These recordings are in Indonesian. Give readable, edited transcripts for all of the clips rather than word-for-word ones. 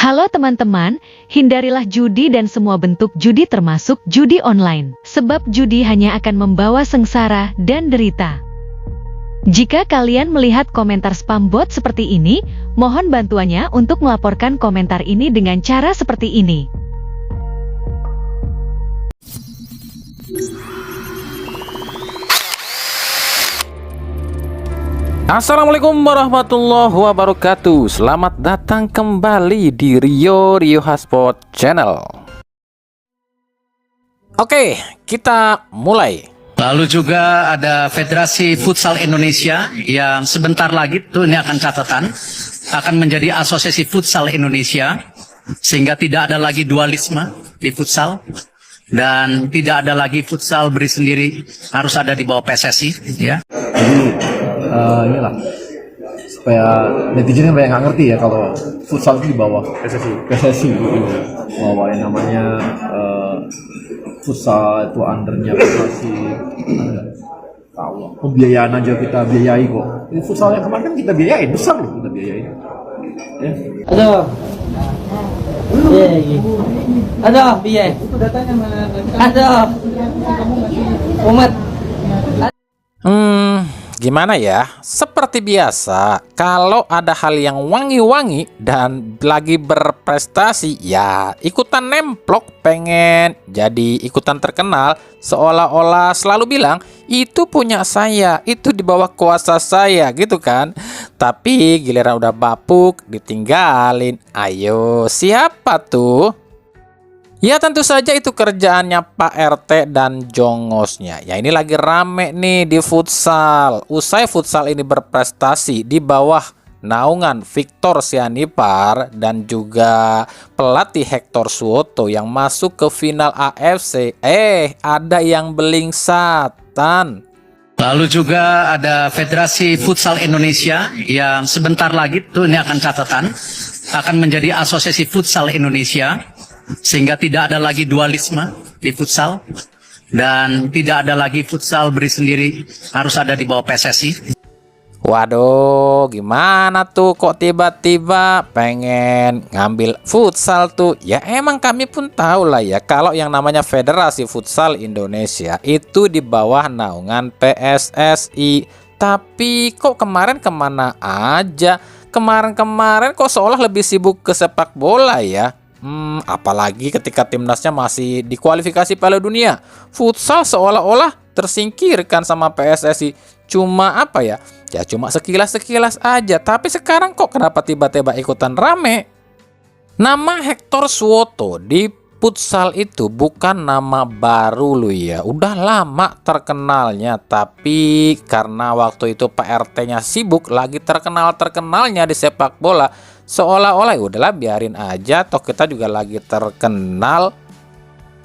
Halo teman-teman, hindarilah judi dan semua bentuk judi termasuk judi online. Sebab judi hanya akan membawa sengsara dan derita. Jika kalian melihat komentar spam bot seperti ini, mohon bantuannya untuk melaporkan komentar ini dengan cara seperti ini. Assalamualaikum warahmatullahi wabarakatuh. Selamat datang kembali di Rio Hotspot Channel. Oke, kita mulai. Lalu juga ada Federasi Futsal Indonesia yang sebentar lagi tuh ini akan catatan akan menjadi Asosiasi Futsal Indonesia, sehingga tidak ada lagi dualisme di futsal dan tidak ada lagi futsal beri sendiri, harus ada di bawah PSSI ya. Jadi inilah supaya netizen banyak nggak ngerti ya kalau futsal itu di bawah PSSI bahwa yang namanya futsal itu undernya PSSI. Tahu pembiayaan aja kita biayai kok. Ini futsal yang kemarin kan kita biayain, besar loh kita biayain. Ya. Ada biaya. Ada umat. Gimana ya? Seperti biasa, kalau ada hal yang wangi-wangi dan lagi berprestasi, ya ikutan nemplok, pengen jadi ikutan terkenal, seolah-olah selalu bilang, itu punya saya, itu di bawah kuasa saya, gitu kan. Tapi giliran udah bapuk, ditinggalin. Ayo, siapa tuh? Ya tentu saja itu kerjaannya Pak RT dan jongosnya. Ya ini lagi rame nih di futsal. Usai futsal ini berprestasi di bawah naungan Victor Sianipar dan juga pelatih Hector Suwoto yang masuk ke final AFC. Ada yang belingsatan. Lalu juga ada Federasi Futsal Indonesia yang sebentar lagi tuh ini akan catatan akan menjadi Asosiasi Futsal Indonesia, sehingga tidak ada lagi dualisme di futsal dan tidak ada lagi futsal beri sendiri, harus ada di bawah PSSI. Waduh, gimana tuh kok tiba-tiba pengen ngambil futsal tuh? Ya emang kami pun tahu lah ya, kalau yang namanya Federasi Futsal Indonesia itu di bawah naungan PSSI. Tapi kok kemarin kemana aja? Kemarin kok seolah lebih sibuk ke sepak bola ya? Apalagi ketika timnasnya masih di kualifikasi Piala Dunia, futsal seolah-olah tersingkirkan sama PSSI. Cuma apa ya? Ya cuma sekilas-sekilas aja. Tapi sekarang kok kenapa tiba-tiba ikutan rame? Nama Hector Suwoto di futsal itu bukan nama baru loh ya. Udah lama terkenalnya. Tapi karena waktu itu Pak RT-nya sibuk, lagi terkenalnya di sepak bola, seolah-olah udahlah biarin aja, toh kita juga lagi terkenal.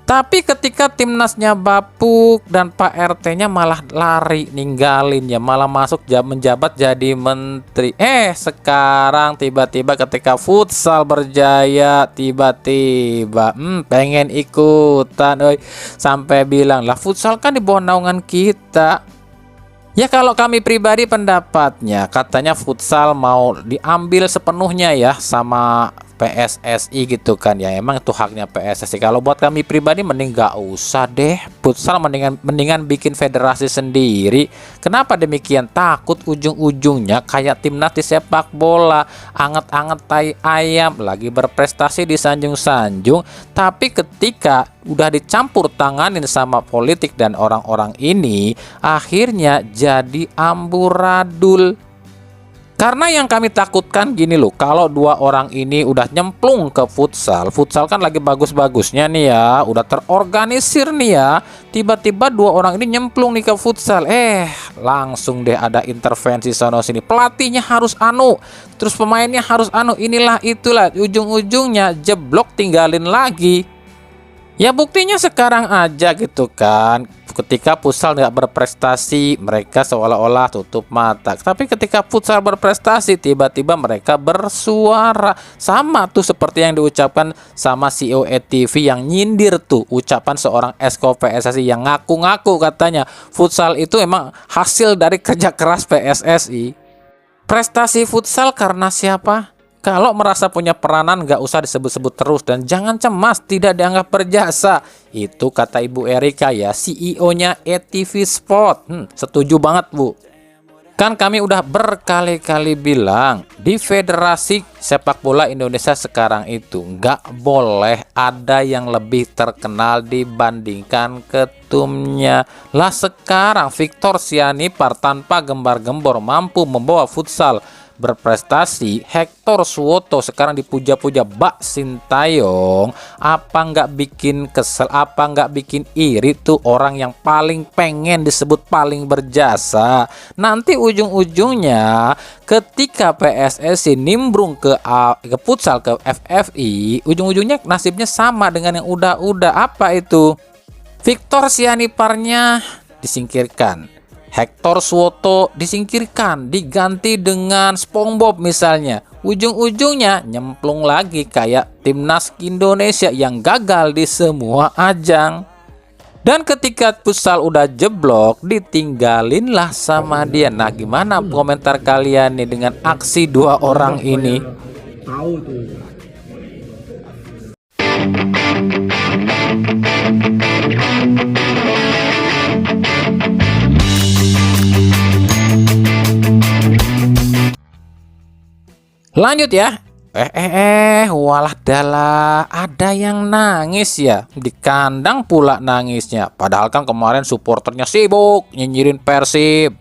Tapi ketika timnasnya bapuk dan Pak RT-nya malah lari ninggalin ya, malah masuk menjabat jadi menteri. Sekarang tiba-tiba ketika futsal berjaya, tiba-tiba pengen ikutan, sampai bilang lah futsal kan di bawah naungan kita. Ya kalau kami pribadi pendapatnya, katanya futsal mau diambil sepenuhnya ya sama PSSI gitu kan. Ya emang itu haknya PSSI. Kalau buat kami pribadi mending gak usah deh. Futsal mendingan bikin federasi sendiri. Kenapa demikian? Takut ujung-ujungnya kayak timnas di sepak bola, anget-anget tai ayam, lagi berprestasi di sanjung-sanjung, tapi ketika udah dicampur tanganin sama politik dan orang-orang ini, akhirnya jadi amburadul. Karena yang kami takutkan gini loh, kalau dua orang ini udah nyemplung ke futsal kan lagi bagus-bagusnya nih ya, udah terorganisir nih ya, tiba-tiba dua orang ini nyemplung nih ke futsal, langsung deh ada intervensi sono sini, pelatihnya harus terus pemainnya harus inilah itulah, ujung-ujungnya jeblok tinggalin lagi. Ya buktinya sekarang aja gitu kan, ketika futsal nggak berprestasi mereka seolah-olah tutup mata, tapi ketika futsal berprestasi tiba-tiba mereka bersuara. Sama tuh seperti yang diucapkan sama CEO ETV yang nyindir tuh ucapan seorang esko PSSI yang ngaku-ngaku katanya futsal itu emang hasil dari kerja keras PSSI. Prestasi futsal karena siapa? Kalau merasa punya peranan nggak usah disebut-sebut terus dan jangan cemas tidak dianggap berjasa. Itu kata Ibu Erika ya, CEO-nya ATV Sport. Setuju banget Bu. Kan kami udah berkali-kali bilang di Federasi Sepak Bola Indonesia sekarang itu nggak boleh ada yang lebih terkenal dibandingkan ketumnya. Lah sekarang Victor Sianipar tanpa gembar-gembor mampu membawa futsal berprestasi. Hector Suwoto sekarang dipuja-puja. Bak Sintayong, apa nggak bikin kesel, apa nggak bikin iri tuh orang yang paling pengen disebut paling berjasa. Nanti ujung-ujungnya ketika PSSI nimbrung ke futsal ke FFI, ujung-ujungnya nasibnya sama dengan yang udah-udah. Apa itu? Victor Sianiparnya disingkirkan, Hector Suwoto disingkirkan, diganti dengan SpongeBob misalnya. Ujung-ujungnya nyemplung lagi kayak timnas Indonesia yang gagal di semua ajang. Dan ketika futsal udah jeblok, ditinggalinlah sama dia. Nah, gimana komentar kalian nih dengan aksi dua orang ini? Tahu tuh. Lanjut ya. Walah dalah, ada yang nangis ya. Di kandang pula nangisnya. Padahal kan kemarin supporternya sibuk nyinyirin Persib.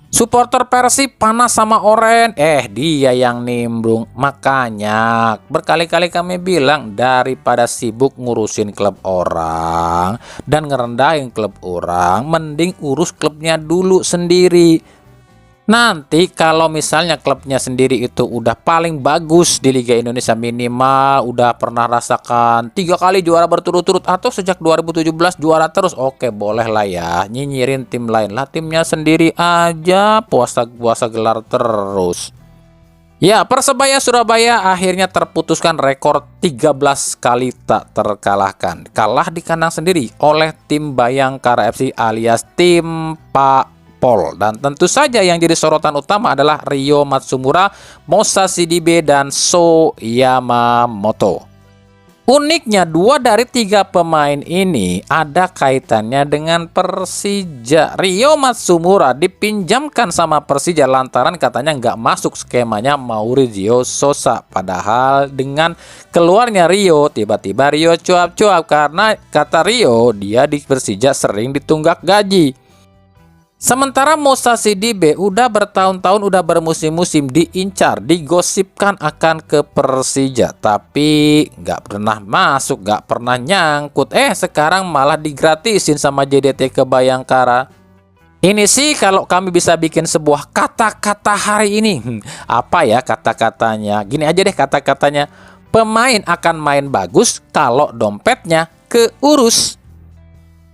Supporter Persib panas sama Oren. Dia yang nimbrung. Makanya berkali-kali kami bilang, daripada sibuk ngurusin klub orang dan ngerendahin klub orang, mending urus klubnya dulu sendiri. Nanti kalau misalnya klubnya sendiri itu udah paling bagus di Liga Indonesia, minimal udah pernah rasakan 3 kali juara berturut-turut atau sejak 2017 juara terus, oke boleh lah ya nyinyirin tim lain. Lah timnya sendiri aja puasa gelar terus. Ya, Persebaya Surabaya akhirnya terputuskan rekor 13 kali tak terkalahkan. Kalah di kandang sendiri oleh tim Bayangkara FC alias tim Pak Pol. Dan tentu saja yang jadi sorotan utama adalah Ryo Matsumura, Musashi Sidibe, dan So Yamamoto. Uniknya 2 dari 3 pemain ini ada kaitannya dengan Persija. Ryo Matsumura dipinjamkan sama Persija lantaran katanya nggak masuk skemanya Maurizio Sosa. Padahal dengan keluarnya Ryo, tiba-tiba Ryo cuap-cuap karena kata Ryo dia di Persija sering ditunggak gaji. Sementara Musashi Sidibe udah bertahun-tahun, udah bermusim-musim diincar, digosipkan akan ke Persija, tapi nggak pernah masuk, nggak pernah nyangkut. Sekarang malah digratisin sama JDT ke Bayangkara. Ini sih kalau kami bisa bikin sebuah kata-kata hari ini. Apa ya kata-katanya? Gini aja deh kata-katanya. Pemain akan main bagus kalau dompetnya keurus.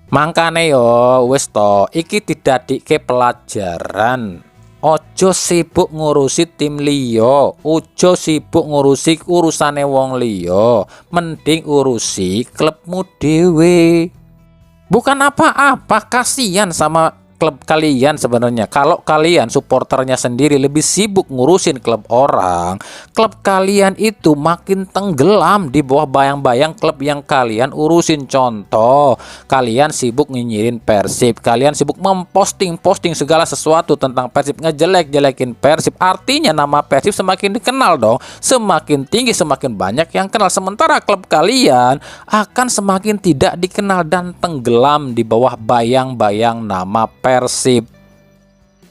Mangkane yo wis to, iki didadike pelajaran. Ojo sibuk ngurusi tim liya, ojo sibuk ngurusi urusane wong liya, mending urusi klubmu dhewe. Bukan apa-apa, kasihan sama klub kalian sebenarnya. Kalau kalian supporternya sendiri lebih sibuk ngurusin klub orang, klub kalian itu makin tenggelam di bawah bayang-bayang klub yang kalian urusin. Contoh, kalian sibuk nyinyirin Persib, kalian sibuk memposting segala sesuatu tentang Persib, ngejelek-jelekin Persib. Artinya nama Persib semakin dikenal dong, semakin tinggi, semakin banyak yang kenal. Sementara klub kalian akan semakin tidak dikenal dan tenggelam di bawah bayang-bayang nama Persib.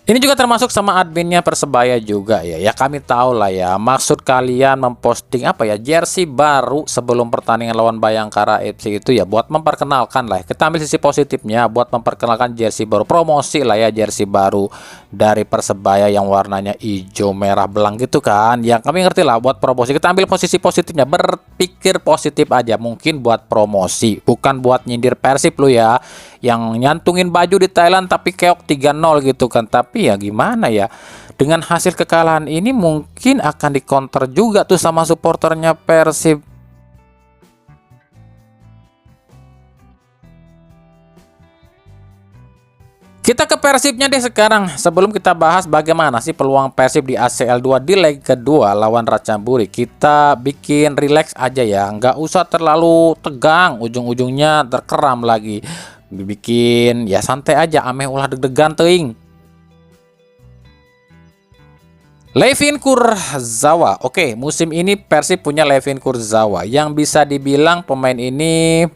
Ini juga termasuk sama adminnya Persebaya juga ya. Ya kami tahu lah ya, maksud kalian memposting apa ya, jersey baru sebelum pertandingan lawan Bayangkara FC itu ya buat memperkenalkan lah. Kita ambil sisi positifnya, buat memperkenalkan jersey baru, promosi lah ya jersey baru dari Persebaya yang warnanya hijau merah belang gitu kan. Yang kami ngerti lah buat promosi. Kita ambil posisi positifnya, berpikir positif aja, mungkin buat promosi, bukan buat nyindir Persib lu ya, yang nyantungin baju di Thailand tapi keok 3-0 gitu kan. Tapi ya gimana ya, dengan hasil kekalahan ini mungkin akan dikonter juga tuh sama supporternya Persib. Kita ke Persibnya deh sekarang. Sebelum kita bahas bagaimana sih peluang Persib di ACL 2 di leg kedua lawan Ratchaburi, kita bikin relax aja ya, nggak usah terlalu tegang, ujung-ujungnya terkeram lagi. Bikin ya santai aja, ameh ulah deg-degan teuing. Levin Kurzawa. Oke, musim ini Persib punya Levin Kurzawa yang bisa dibilang pemain ini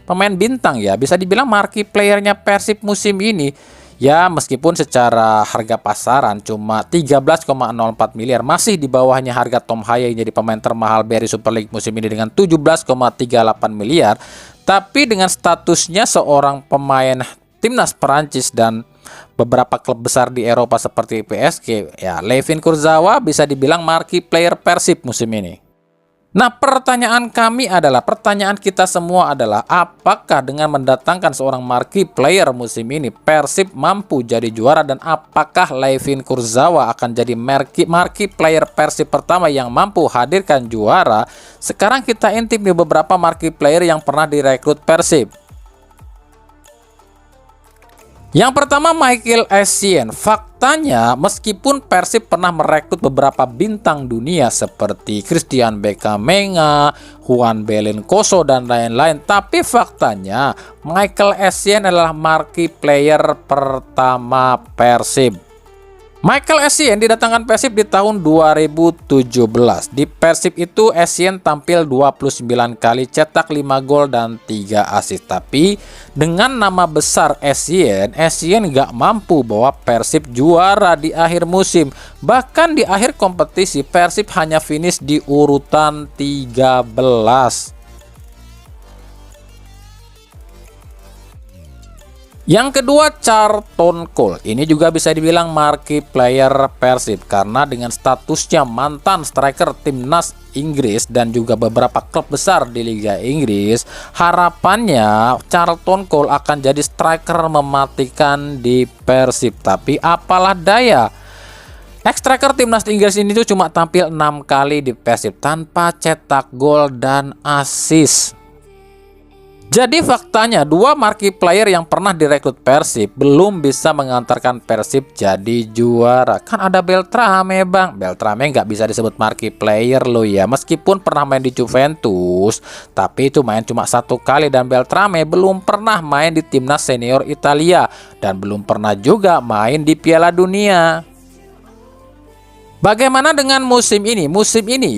pemain bintang ya, bisa dibilang marquee playernya Persib musim ini. Ya, meskipun secara harga pasaran cuma 13,04 miliar, masih di bawahnya harga Tom Haye yang jadi pemain termahal BRI Super League musim ini dengan 17,38 miliar. Tapi dengan statusnya seorang pemain timnas Perancis dan beberapa klub besar di Eropa seperti PSG, ya Levin Kurzawa bisa dibilang marquee player Persib musim ini. Nah, pertanyaan kita semua adalah apakah dengan mendatangkan seorang marquee player musim ini Persib mampu jadi juara, dan apakah Levin Kurzawa akan jadi marquee player Persib pertama yang mampu hadirkan juara? Sekarang kita intip nih beberapa marquee player yang pernah direkrut Persib. Yang pertama, Michael Essien. Faktanya, meskipun Persib pernah merekrut beberapa bintang dunia seperti Christian Beckhamenga, Juan Belencoso, dan lain-lain, tapi faktanya Michael Essien adalah marquee player pertama Persib. Michael Essien didatangkan Persib di tahun 2017. Di Persib itu Essien tampil 29 kali, cetak 5 gol dan 3 assist. Tapi dengan nama besar Essien nggak mampu bawa Persib juara di akhir musim. Bahkan di akhir kompetisi Persib hanya finish di urutan 13. Yang kedua, Charlton Cole. Ini juga bisa dibilang marquee player Persib karena dengan statusnya mantan striker timnas Inggris dan juga beberapa klub besar di Liga Inggris, harapannya Charlton Cole akan jadi striker mematikan di Persib. Tapi apalah daya, ex-striker timnas Inggris ini tuh cuma tampil 6 kali di Persib tanpa cetak gol dan assist. Jadi faktanya dua marquee player yang pernah direkrut Persib belum bisa mengantarkan Persib jadi juara. Kan ada Beltrame bang. Beltrame nggak bisa disebut marquee player loh ya. Meskipun pernah main di Juventus, tapi itu main cuma 1 kali. Dan Beltrame belum pernah main di timnas senior Italia. Dan belum pernah juga main di Piala Dunia. Bagaimana dengan musim ini? Musim ini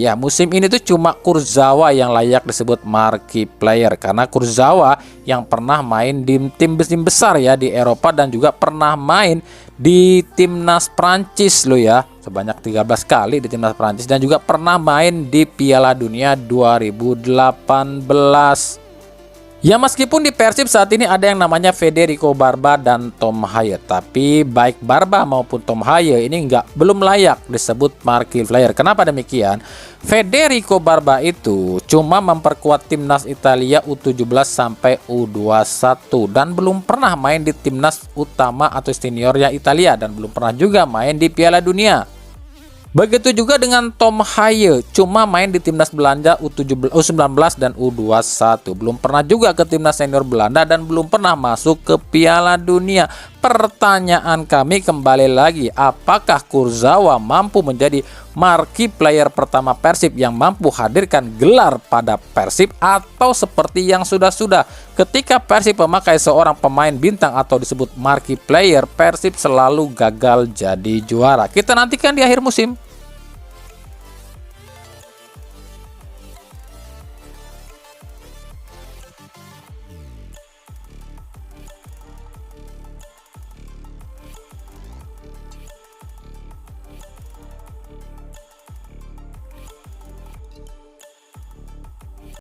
tuh cuma Kurzawa yang layak disebut marquee player karena Kurzawa yang pernah main di tim besar ya di Eropa dan juga pernah main di timnas Prancis loh ya, sebanyak 13 kali di timnas Prancis dan juga pernah main di Piala Dunia 2018. Ya, meskipun di Persib saat ini ada yang namanya Federico Barba dan Tom Haye, tapi baik Barba maupun Tom Haye ini belum layak disebut marquee player. Kenapa demikian? Federico Barba itu cuma memperkuat timnas Italia U17 sampai U21 dan belum pernah main di timnas utama atau seniornya Italia dan belum pernah juga main di Piala Dunia. Begitu juga dengan Tom Haye, cuma main di timnas Belanda U19 dan U21. Belum pernah juga ke timnas senior Belanda dan belum pernah masuk ke Piala Dunia. Pertanyaan kami kembali lagi, apakah Kurzawa mampu menjadi marquee player pertama Persib yang mampu hadirkan gelar pada Persib, atau seperti yang sudah-sudah ketika Persib memakai seorang pemain bintang atau disebut marquee player, Persib selalu gagal jadi juara? Kita nantikan di akhir musim.